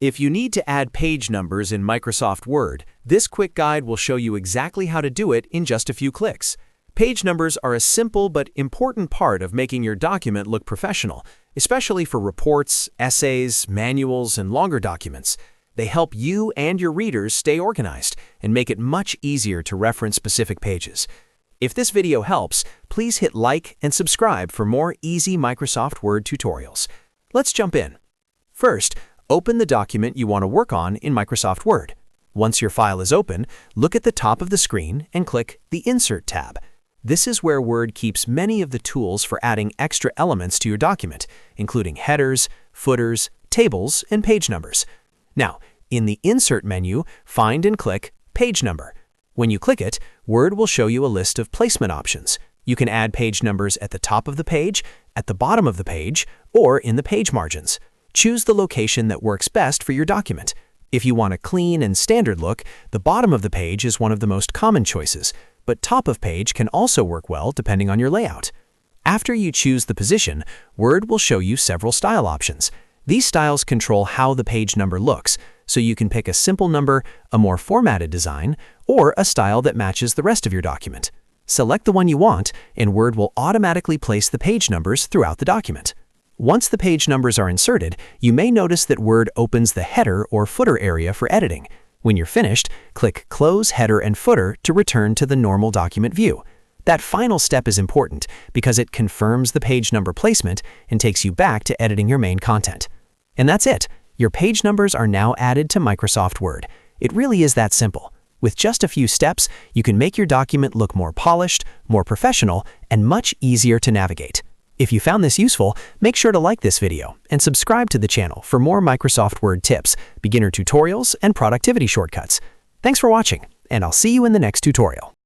If you need to add page numbers in Microsoft Word, this quick guide will show you exactly how to do it in just a few clicks. Page numbers are a simple but important part of making your document look professional, especially for reports, essays, manuals, and longer documents. They help you and your readers stay organized and make it much easier to reference specific pages. If this video helps, please hit like and subscribe for more easy Microsoft Word tutorials. Let's jump in. First, open the document you want to work on in Microsoft Word. Once your file is open, look at the top of the screen and click the Insert tab. This is where Word keeps many of the tools for adding extra elements to your document, including headers, footers, tables, and page numbers. Now, in the Insert menu, find and click Page Number. When you click it, Word will show you a list of placement options. You can add page numbers at the top of the page, at the bottom of the page, or in the page margins. Choose the location that works best for your document. If you want a clean and standard look, the bottom of the page is one of the most common choices, but top of page can also work well depending on your layout. After you choose the position, Word will show you several style options. These styles control how the page number looks, so you can pick a simple number, a more formatted design, or a style that matches the rest of your document. Select the one you want, and Word will automatically place the page numbers throughout the document. Once the page numbers are inserted, you may notice that Word opens the header or footer area for editing. When you're finished, click Close Header and Footer to return to the normal document view. That final step is important because it confirms the page number placement and takes you back to editing your main content. And that's it. Your page numbers are now added to Microsoft Word. It really is that simple. With just a few steps, you can make your document look more polished, more professional, and much easier to navigate. If you found this useful, make sure to like this video and subscribe to the channel for more Microsoft Word tips, beginner tutorials, and productivity shortcuts. Thanks for watching, and I'll see you in the next tutorial.